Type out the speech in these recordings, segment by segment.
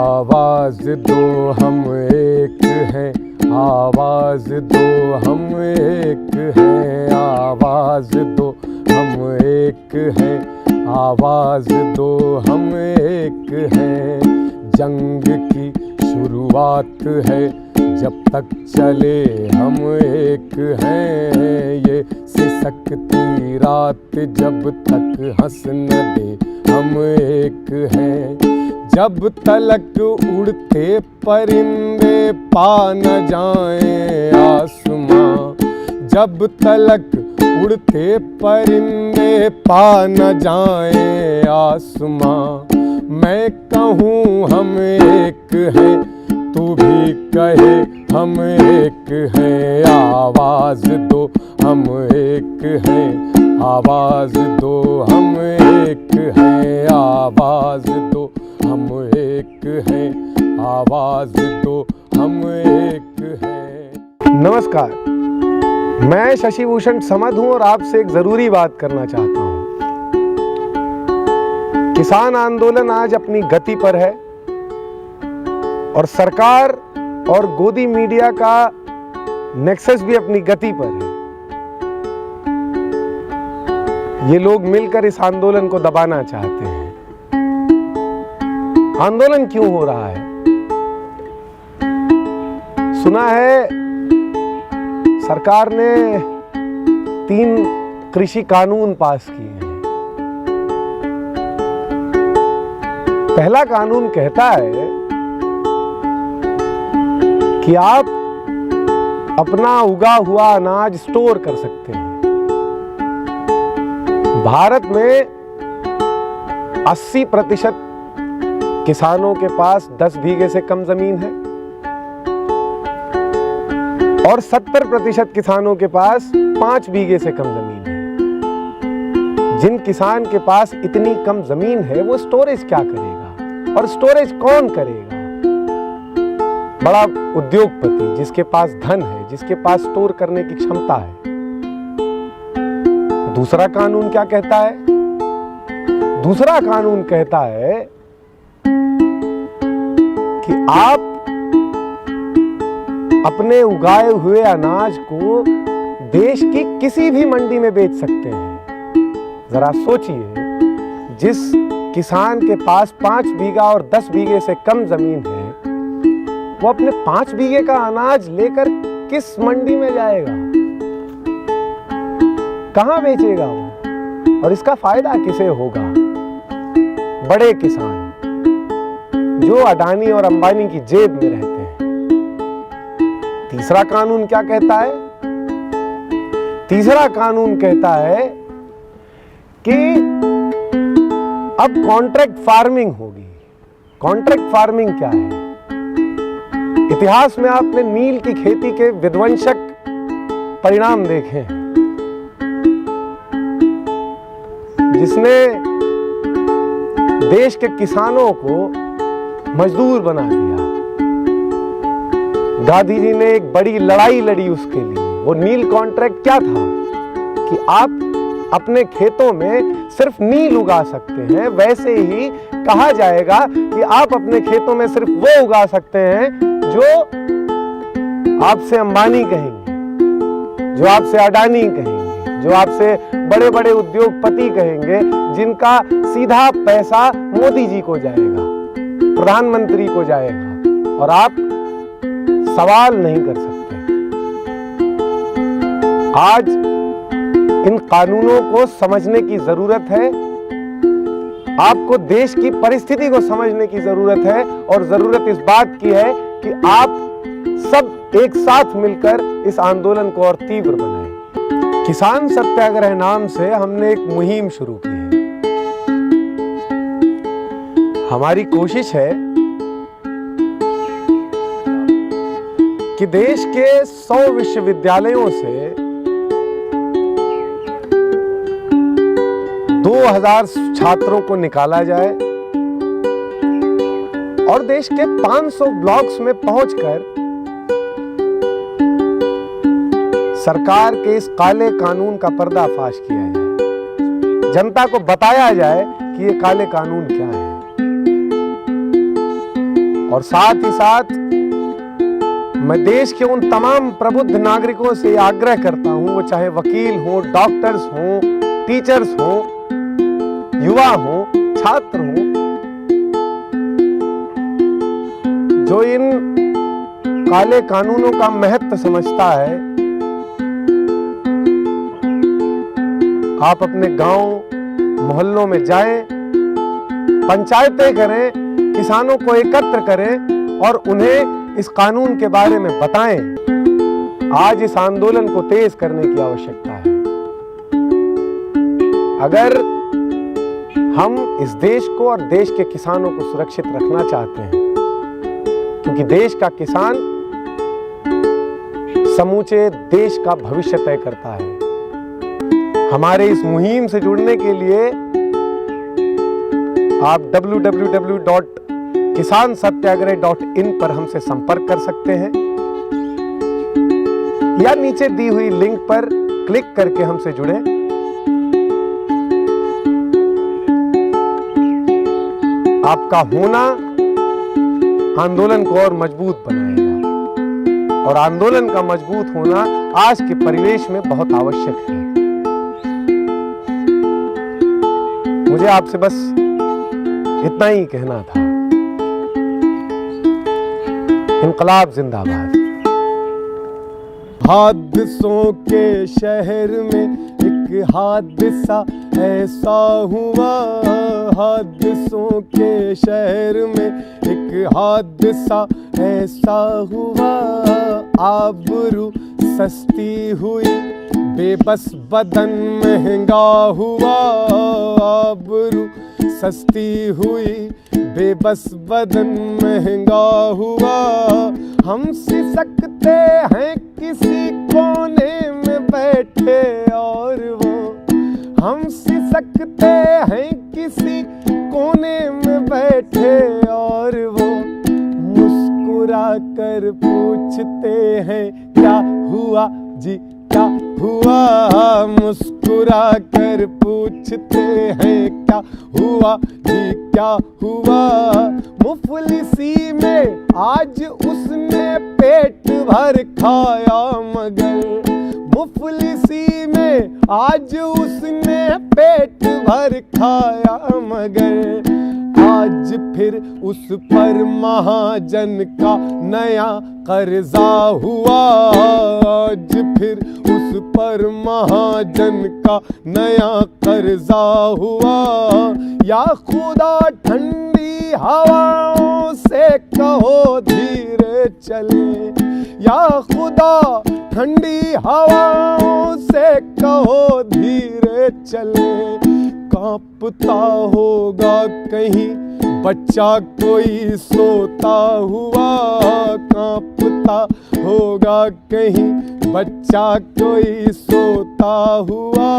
आवाज दो हम एक हैं, आवाज दो हम एक हैं, आवाज दो हम एक हैं, आवाज दो हम एक हैं। जंग की शुरुआत है जब तक चले हम एक हैं, ये सिसकती रात जब तक हंस न दे हम एक हैं। जब तलक उड़ते परिंदे पा न जाएं आसमां, जब तलक उड़ते परिंदे पा न जाएं आसमां। मैं कहूँ हम एक हैं, तू भी कहे हम एक हैं, आवाज दो हम एक हैं, आवाज दो हम एक हैं, आवाज दो हम एक हैं, आवाज दो हम एक हैं। नमस्कार, मैं शशिभूषण समद हूं और आपसे एक जरूरी बात करना चाहता हूं। किसान आंदोलन आज अपनी गति पर है और सरकार और गोदी मीडिया का नेक्सस भी अपनी गति पर है। ये लोग मिलकर इस आंदोलन को दबाना चाहते हैं। आंदोलन क्यों हो रहा है? सुना है सरकार ने 3 कृषि कानून पास किए हैं। पहला कानून कहता है कि आप अपना उगा हुआ अनाज स्टोर कर सकते हैं। भारत में 80% किसानों के पास 10 बीघे से कम जमीन है और 70% किसानों के पास 5 बीघे से कम जमीन है। जिन किसान के पास इतनी कम जमीन है वो स्टोरेज क्या करेगा और स्टोरेज कौन करेगा? बड़ा उद्योगपति जिसके पास धन है, जिसके पास स्टोर करने की क्षमता है। दूसरा कानून क्या कहता है? दूसरा कानून कहता है कि आप अपने उगाए हुए अनाज को देश की किसी भी मंडी में बेच सकते हैं। जरा सोचिए, जिस किसान के पास 5 बीघा और 10 बीघे से कम जमीन है, वो अपने 5 बीघे का अनाज लेकर किस मंडी में जाएगा? कहां बेचेगा वो? और इसका फायदा किसे होगा? बड़े किसान जो अडानी और अंबानी की जेब में रहते हैं। तीसरा कानून क्या कहता है? तीसरा कानून कहता है कि अब कॉन्ट्रैक्ट फार्मिंग होगी। कॉन्ट्रैक्ट फार्मिंग क्या है? इतिहास में आपने नील की खेती के विध्वंसक परिणाम देखे हैं, जिसने देश के किसानों को मजदूर बना दिया। गांधी जी ने एक बड़ी लड़ाई लड़ी उसके लिए। वो नील कॉन्ट्रैक्ट क्या था कि आप अपने खेतों में सिर्फ नील उगा सकते हैं। वैसे ही कहा जाएगा कि आप अपने खेतों में सिर्फ वो उगा सकते हैं जो आपसे अंबानी कहेंगे, जो आपसे अडानी कहेंगे, जो आपसे बड़े बड़े उद्योगपति कहेंगे, जिनका सीधा पैसा मोदी जी को जाएगा, प्रधानमंत्री को जाएगा, और आप सवाल नहीं कर सकते। आज इन कानूनों को समझने की जरूरत है। आपको देश की परिस्थिति को समझने की जरूरत है और जरूरत इस बात की है कि आप सब एक साथ मिलकर इस आंदोलन को और तीव्र बनाएं। किसान सत्याग्रह नाम से हमने एक मुहिम शुरू की है। हमारी कोशिश है कि देश के 100 विश्वविद्यालयों से 2000 छात्रों को निकाला जाए और देश के 500 ब्लॉक्स में पहुंचकर सरकार के इस काले कानून का पर्दाफाश किया जाए। जनता को बताया जाए कि ये काले कानून क्या है। और साथ ही साथ मैं देश के उन तमाम प्रबुद्ध नागरिकों से आग्रह करता हूं, वो चाहे वकील हो, डॉक्टर्स हो, टीचर्स हो, युवा हो, छात्र हो, जो इन काले कानूनों का महत्व समझता है, आप अपने गांव मोहल्लों में जाएं, पंचायतें करें, किसानों को एकत्र करें और उन्हें इस कानून के बारे में बताएं। आज इस आंदोलन को तेज करने की आवश्यकता है। अगर हम इस देश को और देश के किसानों को सुरक्षित रखना चाहते हैं, क्योंकि देश का किसान समूचे देश का भविष्य तय करता है। हमारे इस मुहिम से जुड़ने के लिए आप www.kisansatyagrah.in पर हमसे संपर्क कर सकते हैं या नीचे दी हुई लिंक पर क्लिक करके हमसे जुड़ें। आपका होना आंदोलन को और मजबूत बनाएगा और आंदोलन का मजबूत होना आज के परिवेश में बहुत आवश्यक है। मुझे आपसे बस इतना ही कहना था। इनकलाब जिंदाबाद। हादसों के शहर में एक हादसा ऐसा हुआ, हादसों के शहर में एक हादसा ऐसा हुआ, आबरू सस्ती हुई, बेबस बदन महंगा हुआ, आबरू सस्ती हुई, बेबस बदन महंगा हुआ। हम सिसकते हैं किसी कोने में बैठे और वो, हम सिसकते हैं किसी कोने में बैठे और वो मुस्कुरा कर पूछते हैं क्या हुआ जी क्या हुआ, मुस्कुरा कर पूछते हैं क्या हुआ जी क्या हुआ। मुफलिसी में आज उसने पेट भर खाया मगर, मुफलिसी में आज उसने पेट भर खाया मगर, आज फिर उस पर महाजन का नया कर्जा हुआ, आज फिर उस पर महाजन का नया कर्जा हुआ। या खुदा ठंडी हवाओं से कहो धीरे चले, या खुदा ठंडी हवाओं से कहो धीरे चले। कांपता होगा कहीं बच्चा कोई सोता हुआ, कांपता होगा कहीं बच्चा कोई सोता हुआ।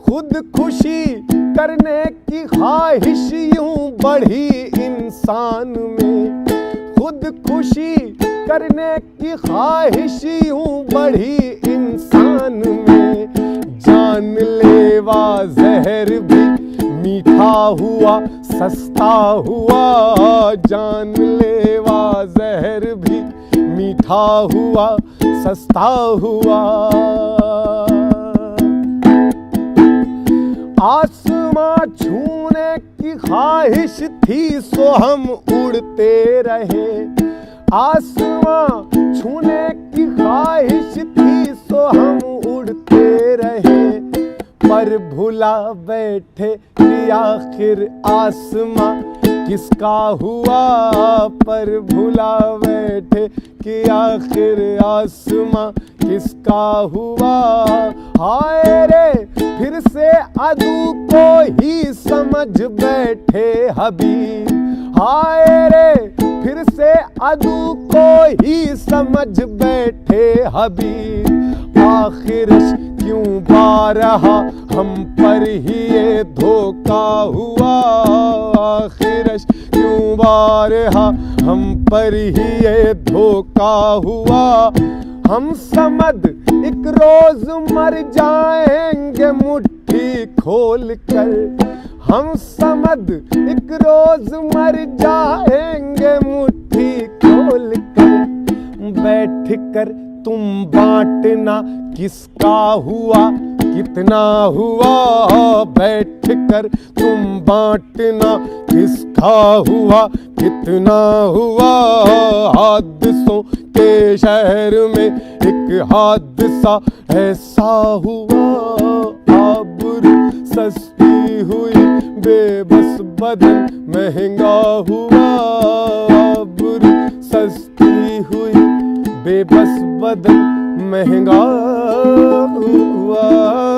खुदकुशी करने की ख्वाहिश यूं बढ़ी इंसान में, खुदकुशी करने की ख्वाहिश यूं बढ़ी इंसान में। जानलेवा जहर भी मीठा हुआ सस्ता हुआ, जानलेवा जहर भी मीठा हुआ सस्ता हुआ। आसमां छूने की ख्वाहिश थी सो हम उड़ते रहे, आसमां छूने की ख्वाहिश थी सो हम उड़ते रहे। पर भुला बैठे कि आखिर आसमां किसका हुआ, पर भुला बैठे कि आखिर आसमां किसका हुआ। हाय रे फिर से अदू को ही समझ बैठे हबीब, हाय रे फिर से अदू को ही समझ बैठे हबीब। आखिर क्यों बारहा हम पर ही ये धोखा हुआ, आखिर क्यों बारहा हम पर ही ये धोखा हुआ। हम समद एक रोज मर जाएंगे मुट्ठी खोल कर, हम समद एक रोज मर जाएंगे मुट्ठी खोल कर। बैठ कर तुम बांटना किसका हुआ कितना हुआ, बैठ कर तुम बांटना किसका हुआ कितना हुआ। हादसों के शहर में एक हादसा ऐसा हुआ, आबरू सस्ती हुई बेबस बदन महंगा हुआ, आबरू सस्ती हुई बेबस बदन महंगा हुआ।